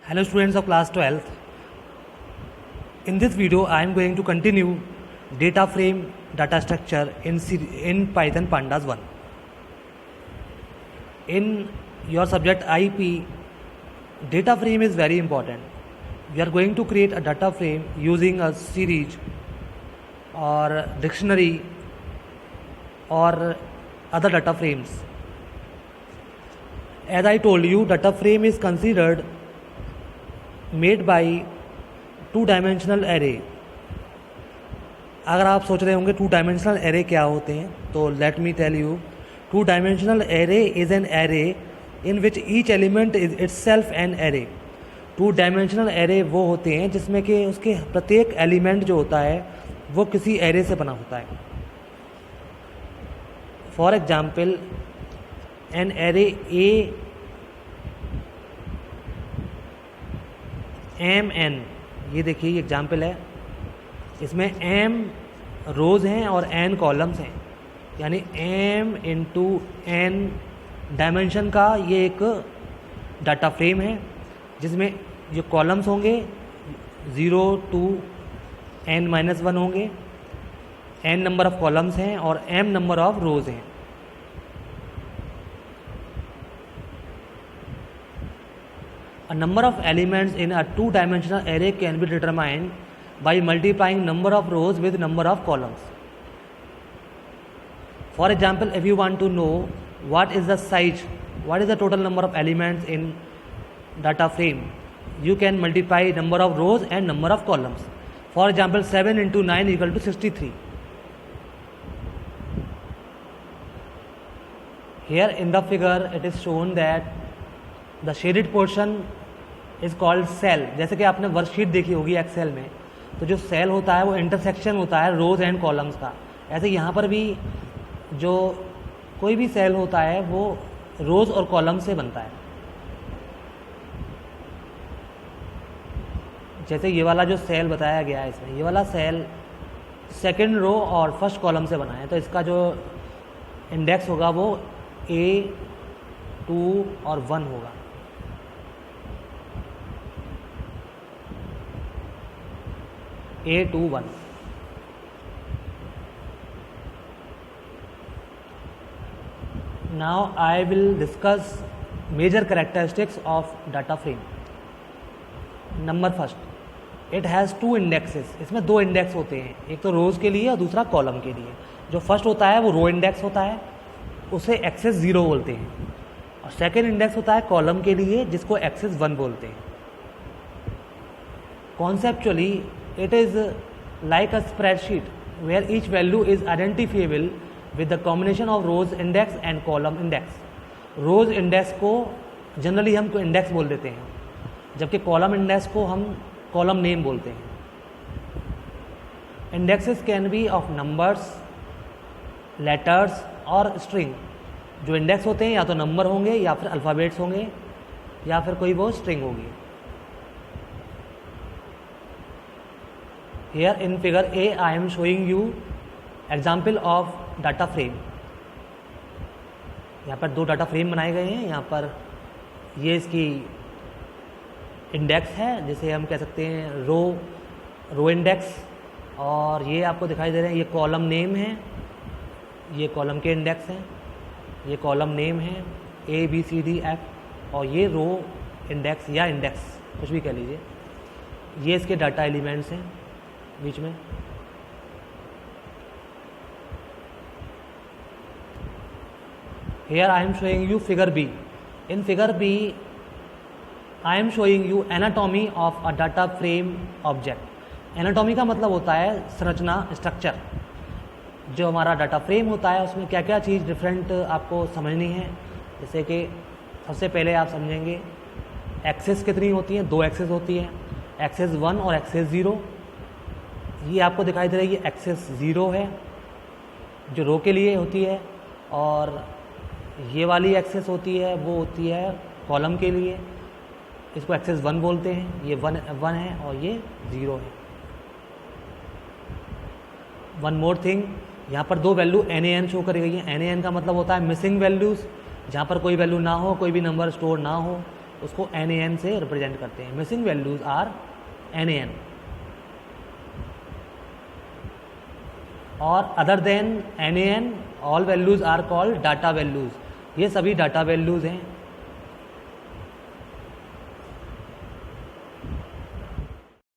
Hello students of class 12th. In this video I am going to continue data frame data structure in Python Pandas 1. In your subject IP, data frame is very important. We are going to create a data frame using a series or dictionary or other data frames. As I told you, data frame is considered made by to dimensional array. अगर आप सोच रहे होंगे to dimensional array क्या होते हैं, तो let me tell you. Two dimensional array is an array in which each element is itself an array. Two dimensional array वो होते हैं जिसमें कि उसके प्रत्येक एलिमेंट जो होता है वो किसी एरे से बना होता है. For example, an array A M N, ये देखिए ये एग्जाम्पल है. इसमें एम रोज़ हैं और एन कॉलम्स हैं, यानी एम इंटू एन डायमेंशन का ये एक डाटा फ्रेम है जिसमें जो कॉलम्स होंगे 0 to n-1 होंगे. n नंबर ऑफ कॉलम्स हैं और m नंबर ऑफ रोज़ हैं. A number of elements in a two-dimensional array can be determined by multiplying number of rows with number of columns. For example, if you want to know what is the size, what is the total number of elements in data frame, you can multiply number of rows and number of columns. For example, 7 into 9 equal to 63. Here in the figure it is shown that the shaded portion is called cell. जैसे कि आपने worksheet देखी होगी Excel में, तो जो cell होता है वो इंटरसेक्शन होता है रोज़ एंड कॉलम्स का. ऐसे यहाँ पर भी जो कोई भी सेल होता है वो रोज़ और कॉलम से बनता है. जैसे ये वाला जो सेल बताया गया है, इसमें ये वाला सेल सेकंड रो और फर्स्ट कॉलम से बना है, तो इसका जो इंडेक्स होगा वो A, 2 और 1 होगा. A21. Now I will discuss major characteristics of data frame. Number first, it has two indexes. इसमें दो इंडेक्स होते हैं, एक तो रोज़ के लिए और दूसरा कॉलम के लिए. जो फर्स्ट होता है वो रो इंडेक्स होता है, उसे एक्सेस 0 बोलते हैं, और सेकेंड इंडेक्स होता है कॉलम के लिए जिसको एक्सेस 1 बोलते हैं. Conceptually it is like a spreadsheet where each value is identifiable with the combination of rows index and column index. rows index को जनरली हम इंडेक्स बोल देते हैं, जबकि कॉलम इंडेक्स को हम कॉलम नेम बोलते हैं. Indexes can be of numbers, letters और स्ट्रिंग. जो इंडेक्स होते हैं या तो नंबर होंगे या फिर अल्फ़ाबेट्स होंगे या फिर कोई वो स्ट्रिंग होगी. Here in figure A I am showing you example of data frame. यहाँ पर दो डाटा फ्रेम बनाए गए हैं. यहाँ पर ये इसकी इंडेक्स है जिसे हम कह सकते हैं रो इंडेक्स, और ये आपको दिखाई दे रहे हैं ये कॉलम नेम है, ये कॉलम के इंडेक्स हैं, ये कॉलम नेम है ABCDF, और ये रो इंडेक्स या इंडेक्स कुछ भी कह लीजिए. ये इसके डाटा एलिमेंट्स हैं बीच में. Here I am showing you figure B. In figure B I am showing you anatomy of a data frame object. Anatomy का मतलब होता है संरचना, स्ट्रक्चर. जो हमारा डाटा फ्रेम होता है उसमें क्या क्या चीज़ डिफरेंट आपको समझनी है. जैसे कि सबसे पहले आप समझेंगे एक्सेस कितनी होती हैं. 2 एक्सेस होती हैं, एक्सेस 1 और एक्सेस 0. ये आपको दिखाई दे रही है एक्सेस 0 है जो रो के लिए होती है, और ये वाली एक्सेस होती है वो होती है कॉलम के लिए, इसको एक्सेस 1 बोलते हैं. ये 1 है और ये 0 है. वन मोर थिंग, यहाँ पर दो वैल्यू NaN शो करी गई है. NaN का मतलब होता है मिसिंग वैल्यूज़, जहाँ पर कोई वैल्यू ना हो, कोई भी नंबर स्टोर ना हो, उसको NaN से रिप्रेजेंट करते हैं। मिसिंग वैल्यूज आर NaN और other than NaN all values are called data values. ये सभी डाटा वैल्यूज हैं।